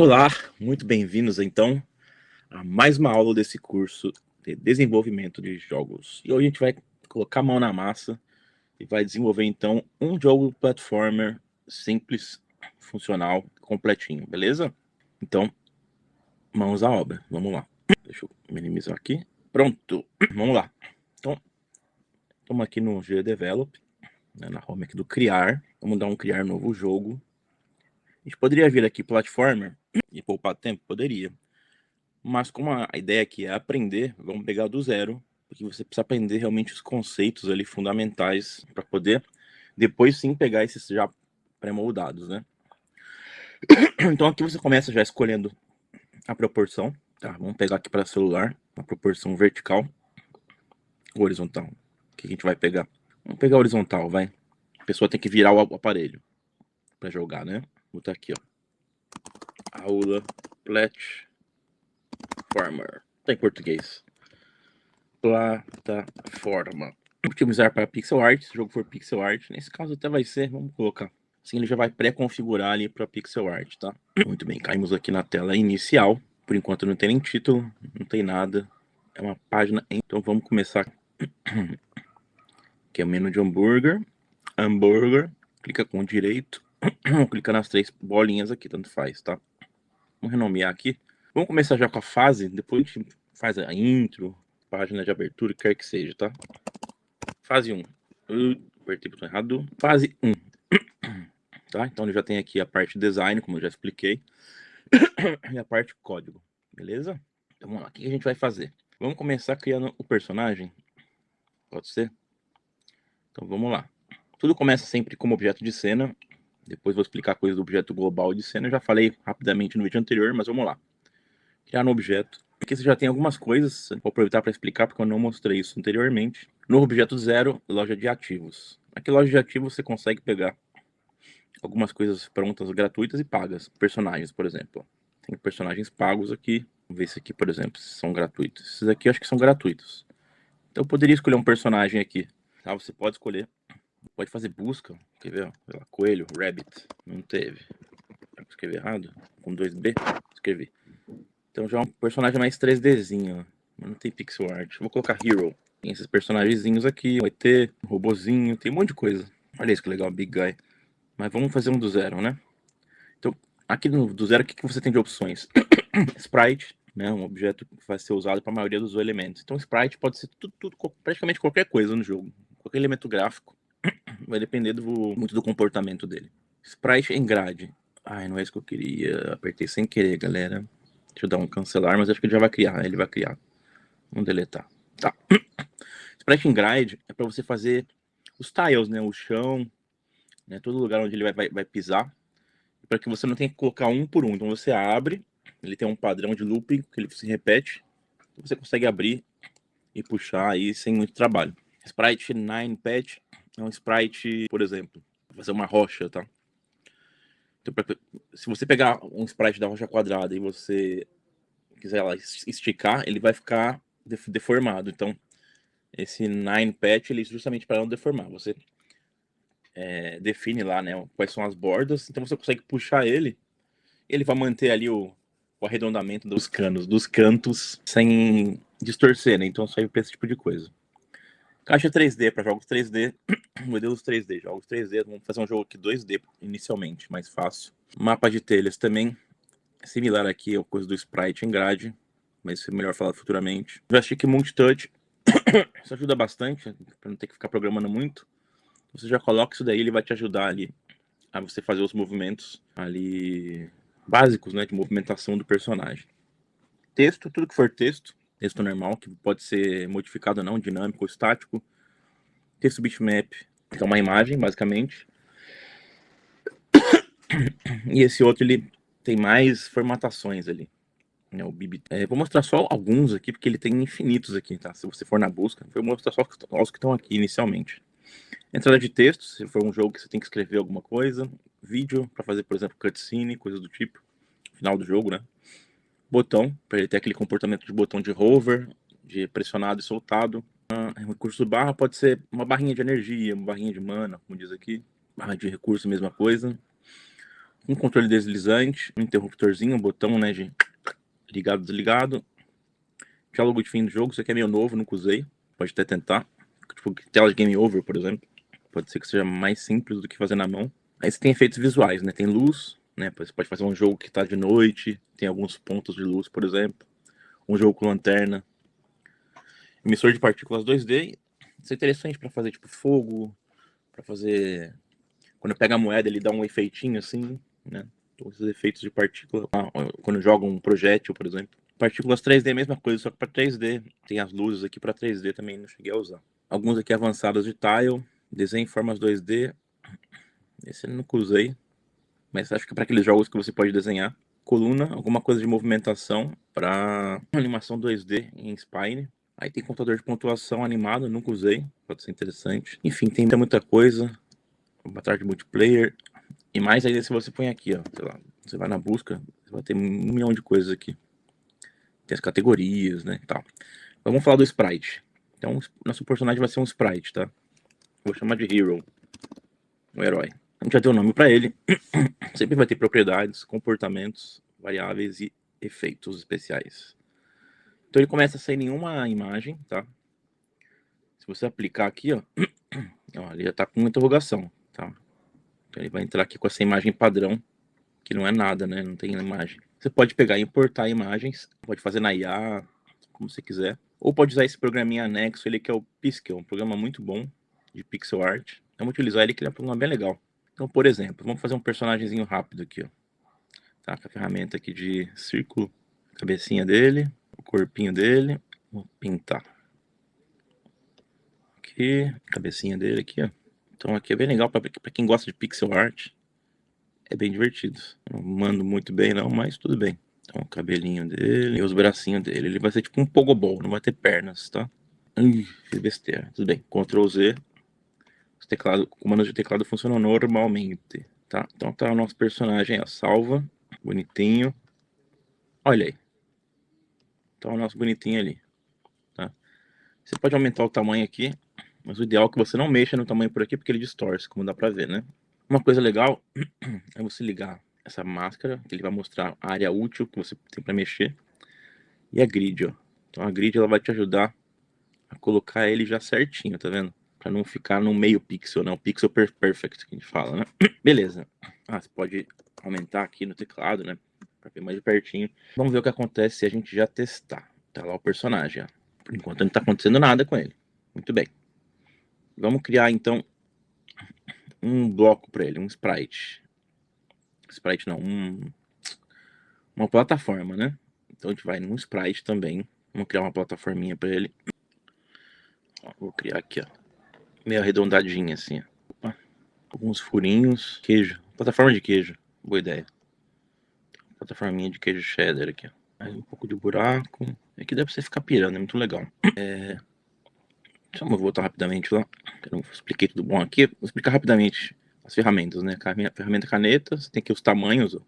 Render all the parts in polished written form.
Olá, muito bem-vindos então a mais uma aula desse curso de desenvolvimento de jogos. E hoje a gente vai colocar a mão na massa e vai desenvolver então um jogo platformer simples, funcional, completinho, beleza? Então, mãos à obra, vamos lá. Deixa eu minimizar aqui. Pronto, vamos lá. Então, estamos aqui no GDevelop, né, na home aqui do criar. Vamos dar um criar novo jogo. A gente poderia vir aqui platformer e poupar tempo? Poderia. Mas como a ideia aqui é aprender, vamos pegar do zero, porque você precisa aprender realmente os conceitos ali fundamentais para poder depois sim pegar esses já pré-moldados, né? Então aqui você começa já escolhendo a proporção, tá? Vamos pegar aqui para celular, a proporção vertical ou horizontal. O que a gente vai pegar? Vamos pegar horizontal, vai. A pessoa tem que virar o aparelho para jogar, né? Vou botar aqui, ó. Aula Platformer. Tá em português. Plataforma. Otimizar para pixel art, se o jogo for pixel art, nesse caso até vai ser, vamos colocar. Assim ele já vai pré-configurar ali para pixel art, tá? Muito bem, caímos aqui na tela inicial. Por enquanto não tem nem título, não tem nada. É uma página, então vamos começar. Aqui é o menu de hambúrguer. Hambúrguer, clica com o direito. Clica nas três bolinhas aqui, tanto faz, tá? Vamos renomear aqui. Vamos começar já com a fase, depois a gente faz a intro, página de abertura, quer que seja, tá? Fase 1. Apertei o botão errado. Fase 1. Tá? Então ele já tem aqui a parte design, como eu já expliquei, e a parte código. Beleza? Então vamos lá. O que a gente vai fazer? Vamos começar criando o personagem. Pode ser? Então vamos lá. Tudo começa sempre como objeto de cena. Depois vou explicar coisas do objeto global de cena. Eu já falei rapidamente no vídeo anterior, mas vamos lá. Criar no objeto. Aqui você já tem algumas coisas. Vou aproveitar para explicar porque eu não mostrei isso anteriormente. No objeto 0, loja de ativos. Aqui, loja de ativos, você consegue pegar algumas coisas prontas, gratuitas e pagas. Personagens, por exemplo. Tem personagens pagos aqui. Vamos ver se aqui, por exemplo, se são gratuitos. Esses aqui eu acho que são gratuitos. Então eu poderia escolher um personagem aqui. Tá? Você pode escolher. Pode fazer busca. Quer ver? Ó? Coelho, rabbit. Não teve. Escrevi errado. Com 2B. Escrevi. Então já é um personagem mais 3Dzinho. Mas não tem pixel art. Vou colocar hero. Tem esses personagenzinhos aqui. Um ET, um robozinho. Tem um monte de coisa. Olha isso que legal, Big Guy. Mas vamos fazer um do zero, né? Então, aqui do zero, o que você tem de opções? Sprite, né? Um objeto que vai ser usado para a maioria dos elementos. Então, Sprite pode ser tudo, praticamente qualquer coisa no jogo. Qualquer elemento gráfico. Vai depender muito do comportamento dele. Sprite em grade. Ai, não é isso que eu queria. Apertei sem querer, galera. Deixa eu dar um cancelar, mas acho que ele já vai criar. Ele vai criar. Vamos deletar. Tá. Sprite em grade é para você fazer os tiles, né? O chão, né? Todo lugar onde ele vai pisar. Para que você não tenha que colocar um por um. Então você abre, ele tem um padrão de looping que ele se repete. Você consegue abrir e puxar aí sem muito trabalho. Sprite 9 Patch é um sprite, por exemplo, fazer uma rocha, tá? Então, se você pegar um sprite da rocha quadrada e você quiser lá esticar, ele vai ficar deformado. Então, esse 9 Patch ele é justamente para não deformar. Você define lá, né, quais são as bordas, então você consegue puxar ele vai manter ali o arredondamento dos canos, dos cantos, sem distorcer, né? Então serve para esse tipo de coisa. Caixa 3D para jogos 3D, modelos 3D, jogos 3D. Vamos fazer um jogo aqui 2D inicialmente, mais fácil. Mapa de telhas também, similar aqui ao coisa do Sprite em grade, mas isso é melhor falar futuramente. Joystick multitouch, isso ajuda bastante, para não ter que ficar programando muito. Você já coloca isso daí, ele vai te ajudar ali a você fazer os movimentos ali básicos, né, de movimentação do personagem. Texto, tudo que for texto normal, que pode ser modificado ou não, dinâmico ou estático. Texto bitmap, que é uma imagem, basicamente. E esse outro, ele tem mais formatações ali. Né, o Bib. Vou mostrar só alguns aqui, porque ele tem infinitos aqui, tá? Se você for na busca, vou mostrar só os que estão aqui inicialmente. Entrada de texto, se for um jogo que você tem que escrever alguma coisa. Vídeo, para fazer, por exemplo, cutscene, coisa do tipo. Final do jogo, né? Botão, para ele ter aquele comportamento de botão de hover, de pressionado e soltado. Recurso barra pode ser uma barrinha de energia, uma barrinha de mana, como diz aqui. Barra de recurso, mesma coisa. um controle deslizante, um interruptorzinho, um botão, né, de ligado, desligado. Diálogo de fim do jogo, isso aqui é meio novo, nunca usei. Pode até tentar. Tipo, tela de game over, por exemplo. Pode ser que seja mais simples do que fazer na mão. Aí você tem efeitos visuais, né? Tem luz, né? Você pode fazer um jogo que tá de noite, tem alguns pontos de luz, por exemplo. Um jogo com lanterna. Emissor de partículas 2D. Isso é interessante para fazer, tipo, fogo, para fazer... Quando pega a moeda, ele dá um efeitinho assim, né? Todos os efeitos de partícula. Quando joga um projétil, por exemplo. Partículas 3D, mesma coisa, só que para 3D. Tem as luzes aqui para 3D também, não cheguei a usar. Alguns aqui avançados de tile, desenho em formas 2D. Esse eu nunca usei, mas acho que para aqueles jogos que você pode desenhar. Coluna, alguma coisa de movimentação para animação 2D em Spine. Aí tem contador de pontuação animado, nunca usei, pode ser interessante. Enfim, tem muita coisa. Batalha de multiplayer. E mais ainda se você põe aqui, ó, sei lá, você vai na busca, você vai ter 1 milhão de coisas aqui. Tem as categorias, né, e tal. Vamos falar do sprite. Então, nosso personagem vai ser um sprite, tá? Vou chamar de Hero, um herói. A gente já deu o nome para ele. Sempre vai ter propriedades, comportamentos, variáveis e efeitos especiais. Então ele começa sem nenhuma imagem, tá? Se você aplicar aqui, ó, ele já tá com uma interrogação, tá? Então ele vai entrar aqui com essa imagem padrão, que não é nada, né? Não tem imagem. Você pode pegar e importar imagens, pode fazer na IA, como você quiser. Ou pode usar esse programinha anexo, ele que é o Piskel, um programa muito bom de pixel art. Vamos utilizar ele, que ele é um programa bem legal. Então, por exemplo, vamos fazer um personagemzinho rápido aqui, ó. Tá, com a ferramenta aqui de círculo, cabecinha dele, o corpinho dele. Vou pintar. Aqui, cabecinha dele aqui, ó. Então aqui é bem legal para quem gosta de pixel art. É bem divertido. Não mando muito bem não, mas tudo bem. Então o cabelinho dele e os bracinhos dele. Ele vai ser tipo um pogobol, não vai ter pernas, tá? Fiz besteira. Tudo bem. Ctrl Z. Os comandos de teclado funcionam normalmente, tá? Então tá o nosso personagem, ó, salva. Bonitinho. Olha aí. Tá o nosso bonitinho ali, tá? Você pode aumentar o tamanho aqui, mas o ideal é que você não mexa no tamanho por aqui, porque ele distorce, como dá pra ver, né? Uma coisa legal é você ligar essa máscara, que ele vai mostrar a área útil que você tem para mexer, e a grid, ó. Então a grid ela vai te ajudar a colocar ele já certinho, tá vendo? Para não ficar no meio pixel, né? O pixel perfect que a gente fala, né? Beleza. Você pode aumentar aqui no teclado, né? Para ver mais de pertinho. Vamos ver o que acontece se a gente já testar. Tá lá o personagem, ó. Por enquanto não tá acontecendo nada com ele. Muito bem. Vamos criar então um bloco para ele, um sprite. Sprite não, uma plataforma, né? Então a gente vai num sprite também. Vamos criar uma plataforminha para ele. Ó, vou criar aqui, ó, meio arredondadinha assim, ó. Opa, alguns furinhos, queijo, plataforma de queijo, boa ideia. Plataforminha de queijo cheddar aqui, ó. Mais um pouco de buraco. Aqui dá pra você ficar pirando, é muito legal. Só vou voltar rapidamente lá. Eu não expliquei tudo bom aqui. Vou explicar rapidamente as ferramentas, né? A ferramenta caneta, você tem aqui os tamanhos, ó.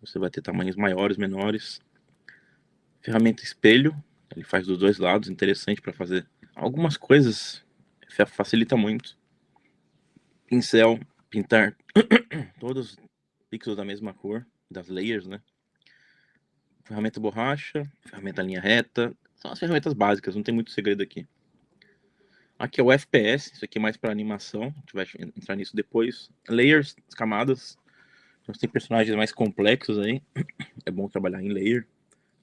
Você vai ter tamanhos maiores, menores. Ferramenta espelho, ele faz dos dois lados, interessante para fazer algumas coisas, facilita muito. Pincel, pintar todos os pixels da mesma cor, das layers, né? Ferramenta borracha, ferramenta linha reta, são as ferramentas básicas, não tem muito segredo aqui. Aqui é o FPS, isso aqui é mais para animação, a gente vai entrar nisso depois. Layers, as camadas, então tem personagens mais complexos aí, é bom trabalhar em layer.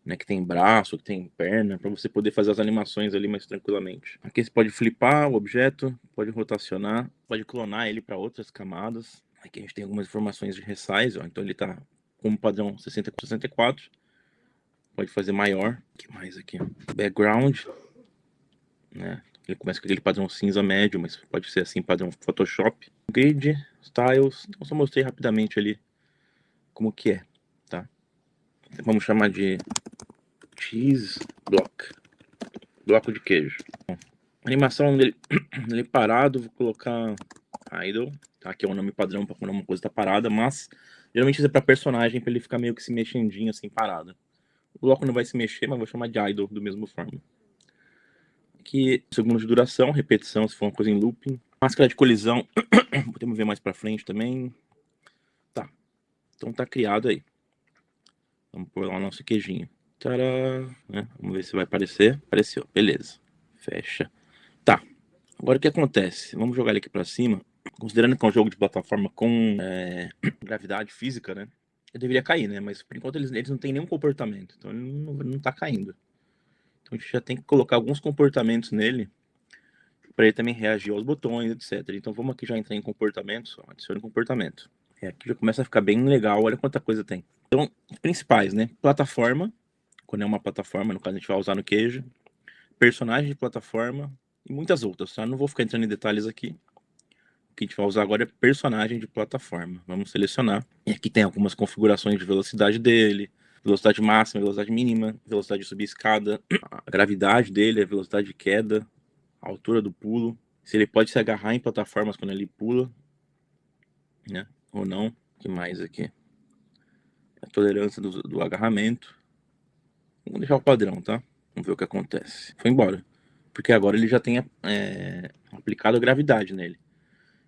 Né, que tem braço, que tem perna, para você poder fazer as animações ali mais tranquilamente. Aqui você pode flipar o objeto, pode rotacionar, pode clonar ele para outras camadas. Aqui a gente tem algumas informações de resize, ó, então ele está como padrão 60 por 64. Pode fazer maior. O que mais aqui? Background, né? Ele começa com aquele padrão cinza médio, mas pode ser assim padrão Photoshop. Grid, styles, então só mostrei rapidamente ali como que é, tá? Vamos chamar de cheese bloco de queijo. Animação dele, ele parado, vou colocar idle, tá? Que é o nome padrão para quando uma coisa tá parada, mas geralmente isso é para personagem, para ele ficar meio que se mexendinho assim, parado. O bloco não vai se mexer, mas vou chamar de idle do mesmo forma. Aqui, segundos de duração, repetição se for uma coisa em looping. Máscara de colisão, podemos ver mais para frente também. Tá. Então tá criado aí. Vamos pôr lá o nosso queijinho. Tcharam, né? Vamos ver se vai aparecer. Apareceu, beleza. Fecha. Tá, agora o que acontece? Vamos jogar ele aqui pra cima. Considerando que é um jogo de plataforma com gravidade física, né? Ele deveria cair, né? Mas por enquanto eles não têm nenhum comportamento. Então ele não tá caindo. Então a gente já tem que colocar alguns comportamentos nele para ele também reagir aos botões, etc. Então vamos aqui já entrar em comportamentos. Adicione comportamento. Aqui já começa a ficar bem legal. Olha quanta coisa tem. Então, os principais, né? Plataforma. Quando é uma plataforma, no caso a gente vai usar no queijo. Personagem de plataforma. E muitas outras, tá? Não vou ficar entrando em detalhes aqui. O que a gente vai usar agora é personagem de plataforma. Vamos selecionar. E aqui tem algumas configurações de velocidade dele. Velocidade máxima, velocidade mínima, velocidade de subir escada. A gravidade dele, a velocidade de queda. A altura do pulo. Se ele pode se agarrar em plataformas quando ele pula. Né? Ou não. O que mais aqui? A tolerância do agarramento. Vamos deixar o padrão, tá? Vamos ver o que acontece. Foi embora. Porque agora ele já tem aplicado a gravidade nele.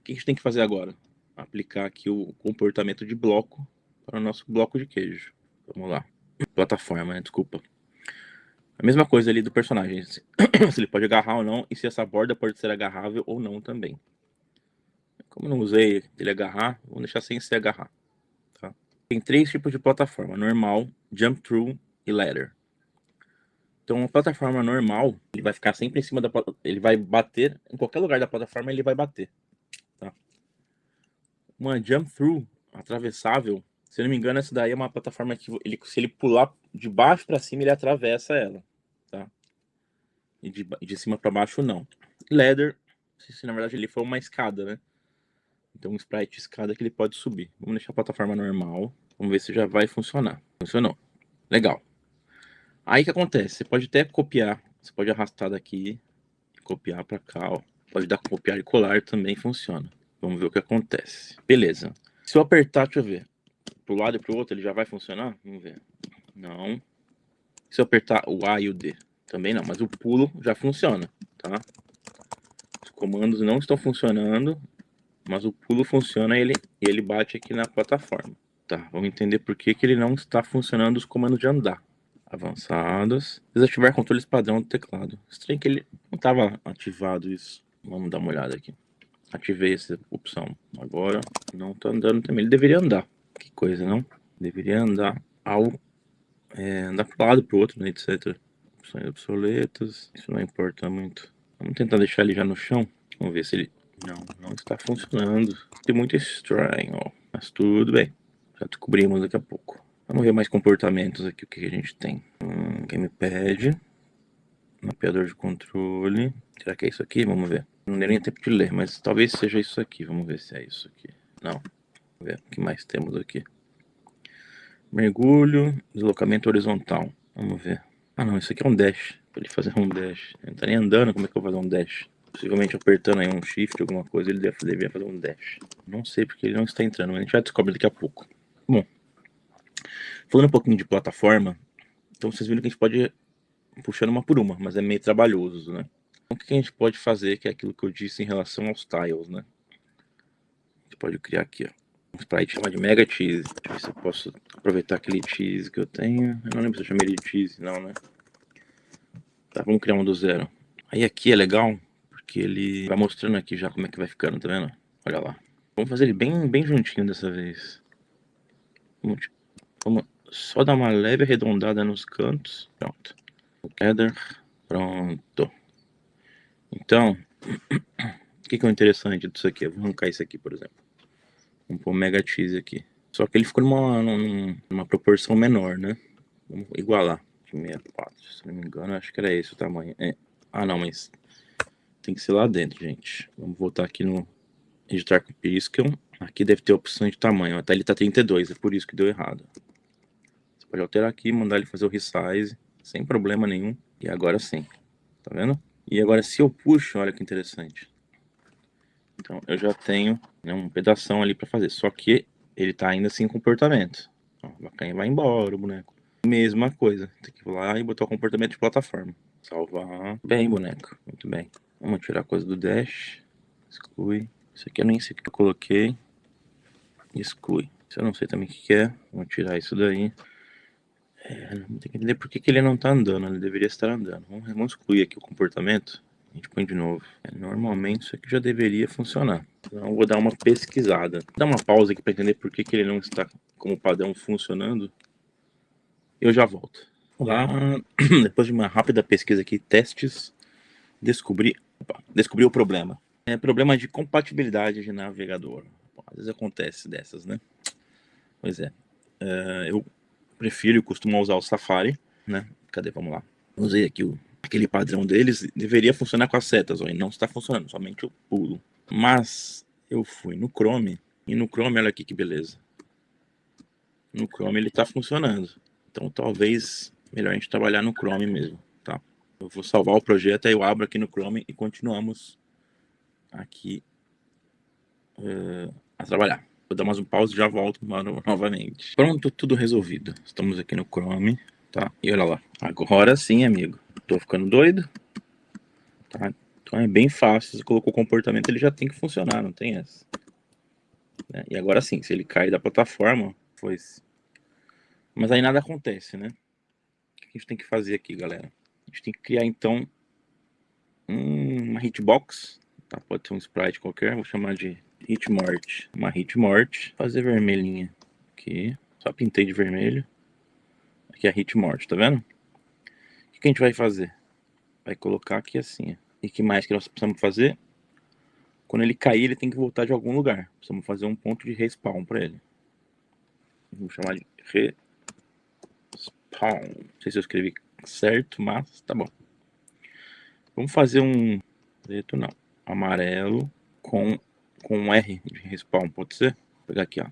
O que a gente tem que fazer agora? Aplicar aqui o comportamento de bloco para o nosso bloco de queijo. Vamos lá. Plataforma, né? Desculpa. A mesma coisa ali do personagem. Se ele pode agarrar ou não. E se essa borda pode ser agarrável ou não também. Como eu não usei ele agarrar, vou deixar sem se agarrar. Tá? Tem 3 tipos de plataforma. Normal, Jump Through e Ladder. Então, a plataforma normal, ele vai ficar sempre em cima da plataforma. Ele vai bater, em qualquer lugar da plataforma ele vai bater. Tá? Uma Jump Through, atravessável, se eu não me engano, essa daí é uma plataforma que se ele pular de baixo para cima, ele atravessa ela. Tá? E de cima para baixo, não. Ladder, se na verdade ele for uma escada, né? Então, um sprite escada que ele pode subir. Vamos deixar a plataforma normal. Vamos ver se já vai funcionar. Funcionou. Legal. Aí o que acontece? Você pode até copiar. Você pode arrastar daqui, copiar para cá, ó. Pode dar copiar e colar, também funciona. Vamos ver o que acontece. Beleza. Se eu apertar, deixa eu ver. Pro lado e pro outro, ele já vai funcionar? Vamos ver. Não. Se eu apertar o A e o D, também não. Mas o pulo já funciona, tá? Os comandos não estão funcionando, mas o pulo funciona e ele bate aqui na plataforma. Tá, vamos entender por que ele não está funcionando os comandos de andar. Avançados. Desativar controles padrão do teclado. Estranho que ele não estava ativado isso. Vamos dar uma olhada aqui. Ativei essa opção. Agora não tá andando também. Ele deveria andar. Que coisa, não? Deveria andar andar para um lado, para o outro, né, etc. Opções obsoletas. Isso não importa muito. Vamos tentar deixar ele já no chão. Vamos ver se ele... Não está funcionando. Tem muito estranho, ó. Mas tudo bem. Já descobrimos daqui a pouco. Vamos ver mais comportamentos aqui, o que a gente tem. Gamepad. Mapeador de controle. Será que é isso aqui? Vamos ver. Não deu nem tempo de ler, mas talvez seja isso aqui. Vamos ver se é isso aqui. Não. Vamos ver o que mais temos aqui. Mergulho. Deslocamento horizontal. Vamos ver. Ah não, isso aqui é um dash. Pra ele fazer um dash. Ele não tá nem andando, como é que eu vou fazer um dash? Possivelmente apertando aí um shift, alguma coisa, ele devia fazer um dash. Não sei porque ele não está entrando, mas a gente já descobre daqui a pouco. Bom, falando um pouquinho de plataforma, então vocês viram que a gente pode ir puxando uma por uma, mas é meio trabalhoso, né? Então o que a gente pode fazer, que é aquilo que eu disse em relação aos tiles, né? A gente pode criar aqui, ó, um sprite chamado de Mega Cheese. Deixa eu ver se eu posso aproveitar aquele cheese que eu tenho. Eu não lembro se eu chamei ele de cheese, não, né? Tá, vamos criar um do zero. Aí aqui é legal, porque ele vai mostrando aqui já como é que vai ficando, tá vendo? Olha lá. Vamos fazer ele bem juntinho dessa vez. Vamos só dar uma leve arredondada nos cantos. Pronto. Header. Pronto. Então, o que é o interessante disso aqui? Eu vou arrancar isso aqui, por exemplo. Vamos pôr um Mega Cheese aqui. Só que ele ficou numa proporção menor, né? Vamos igualar. 64, se não me engano, acho que era esse o tamanho. Ah, não, mas tem que ser lá dentro, gente. Vamos voltar aqui no editar com Piskel. Aqui deve ter a opção de tamanho. Até ele tá 32, é por isso que deu errado. Você pode alterar aqui, mandar ele fazer o resize, sem problema nenhum. E agora sim, tá vendo? E agora se eu puxo, olha que interessante. Então eu já tenho, né, um pedação ali para fazer. Só que ele tá ainda sem comportamento. Ó, a vacainha vai embora, o boneco. Mesma coisa. Tem que ir lá e botar o comportamento de plataforma. Salvar. Bem, boneco. Muito bem. Vamos tirar a coisa do dash. Exclui. Isso aqui eu nem sei o que eu coloquei. Exclui. Isso eu não sei também o que é. Vamos tirar isso daí. Tem que entender por que ele não tá andando. Ele deveria estar andando. Vamos excluir aqui o comportamento. A gente põe de novo. Normalmente isso aqui já deveria funcionar. Então eu vou dar uma pesquisada. Vou dar uma pausa aqui para entender por que ele não está como padrão funcionando. Eu já volto. Lá, depois de uma rápida pesquisa aqui, testes, descobri o problema. É problema de compatibilidade de navegador. Às vezes acontece dessas, né? Pois é. Eu prefiro e costumo usar o Safari, né? Cadê? Vamos lá. Usei aqui aquele padrão deles. Deveria funcionar com as setas, ó, e não está funcionando, somente o pulo. Mas eu fui no Chrome, e no Chrome, olha aqui que beleza. No Chrome ele está funcionando. Então talvez melhor a gente trabalhar no Chrome mesmo, tá? Eu vou salvar o projeto, aí eu abro aqui no Chrome e continuamos aqui a trabalhar. Vou dar mais um pause e já volto novamente. Pronto, tudo resolvido. Estamos aqui no Chrome, tá? E olha lá. Agora sim, amigo. Tô ficando doido. Tá? Então é bem fácil. Você colocou o comportamento, ele já tem que funcionar, não tem essa. Né? E agora sim, se ele cair da plataforma, foi. Mas aí nada acontece, né? O que a gente tem que fazer aqui, galera? A gente tem que criar então uma hitbox. Tá? Pode ser um sprite qualquer. Vou chamar de hitmort. Uma hitmort. Fazer vermelhinha aqui. Só pintei de vermelho. Aqui é a hitmort, tá vendo? O que a gente vai fazer? Vai colocar aqui assim. E que mais que nós precisamos fazer? Quando ele cair, ele tem que voltar de algum lugar. Precisamos fazer um ponto de respawn para ele. Vamos chamar de respawn. Não sei se eu escrevi certo, mas tá bom. Vamos fazer um preto, não. Amarelo com um R de respawn, pode ser? Vou pegar aqui, ó.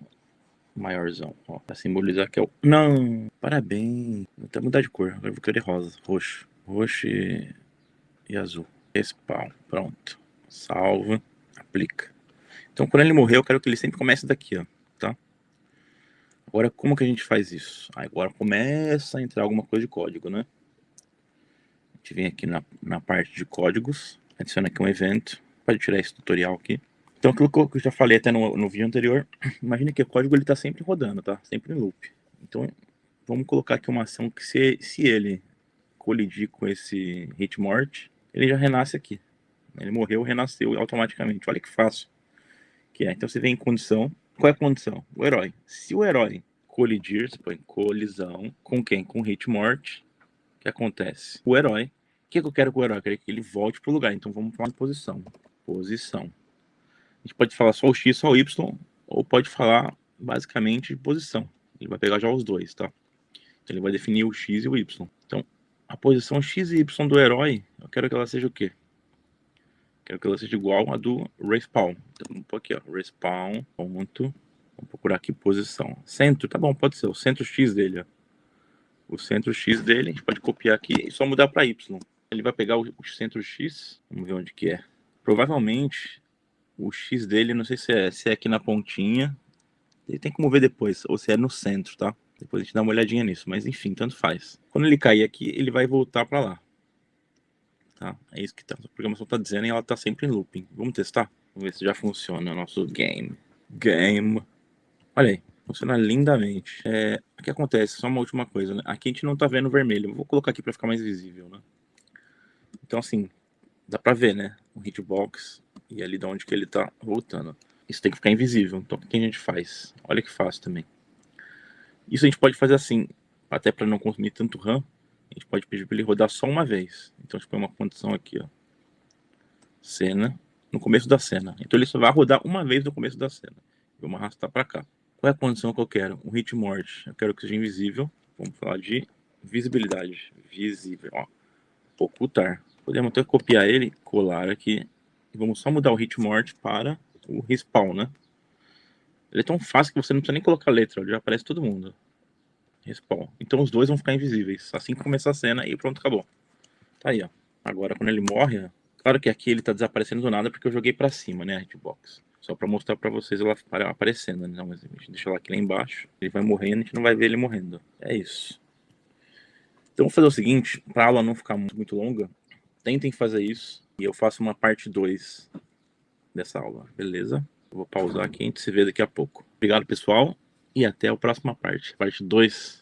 Maiorzão, ó. Pra simbolizar que é o. Não! Parabéns! Vou até mudar de cor. Agora eu vou querer rosa. Roxo. Roxo e azul. Respawn. Pronto. Salva. Aplica. Então quando ele morrer, eu quero que ele sempre comece daqui, ó. Tá? Agora como que a gente faz isso? Agora começa a entrar alguma coisa de código, né? A gente vem aqui na parte de códigos. Adiciona aqui um evento. Pode tirar esse tutorial aqui. Então aquilo que eu já falei até no vídeo anterior. Imagina que o código ele tá sempre rodando, tá? Sempre em loop. Então vamos colocar aqui uma ação que se ele colidir com esse hitmort, ele já renasce aqui. Ele morreu, renasceu automaticamente. Olha que fácil que é. Então você vem em condição. Qual é a condição? O herói. Se o herói colidir, você põe colisão com quem? Com hitmort. O que acontece? O herói. O que eu quero com o herói? Eu quero que ele volte pro lugar. Então vamos falar em posição. Posição. A gente pode falar só o X, só o Y, ou pode falar basicamente de posição. Ele vai pegar já os dois, tá? Então ele vai definir o X e o Y. Então, a posição X e Y do herói, eu quero que ela seja o quê? Quero que ela seja igual a do respawn. Então, vamos pôr aqui, ó. Respawn, ponto. Vamos procurar aqui posição. Centro, tá bom, pode ser. O centro X dele, ó. O centro X dele, a gente pode copiar aqui e só mudar para Y. Ele vai pegar o centro X. Vamos ver onde que é. Provavelmente o X dele, não sei se é aqui na pontinha. Ele tem como ver depois, ou se é no centro, tá? Depois a gente dá uma olhadinha nisso, mas enfim, tanto faz. Quando ele cair aqui, ele vai voltar para lá. Tá? É isso que a programação está dizendo e ela está sempre em looping. Vamos testar? Vamos ver se já funciona o nosso game. Olha aí, funciona lindamente. O que acontece? Só uma última coisa, né? Aqui a gente não está vendo vermelho. Vou colocar aqui para ficar mais visível, né? Então assim, dá para ver, né? O hitbox e ali de onde que ele está voltando. Isso tem que ficar invisível. Então o que a gente faz? Olha que fácil também. Isso a gente pode fazer assim, até para não consumir tanto RAM. A gente pode pedir para ele rodar só uma vez. Então a gente põe uma condição aqui, ó. Cena, no começo da cena. Então ele só vai rodar uma vez no começo da cena. Vamos arrastar para cá. Qual é a condição que eu quero? Um hitmort. Eu quero que seja invisível. Vamos falar de visibilidade. Visível, ó. Ocultar. Podemos até copiar ele, colar aqui. E vamos só mudar o hitmort para o respawn, né? Ele é tão fácil que você não precisa nem colocar letra, ele já aparece todo mundo. Respawn. Então os dois vão ficar invisíveis. Assim que começar a cena e pronto, acabou. Tá aí, ó. Agora quando ele morre, ó, claro que aqui ele tá desaparecendo do nada porque eu joguei pra cima, né, a hitbox. Só pra mostrar pra vocês ela aparecendo, né? Não, mas a gente deixa ela aqui lá embaixo. Ele vai morrendo, a gente não vai ver ele morrendo. É isso. Então vou fazer o seguinte, pra aula não ficar muito longa, tentem fazer isso. E eu faço uma parte 2 dessa aula, beleza? Eu vou pausar aqui, a gente se vê daqui a pouco. Obrigado, pessoal, e até a próxima parte, parte 2.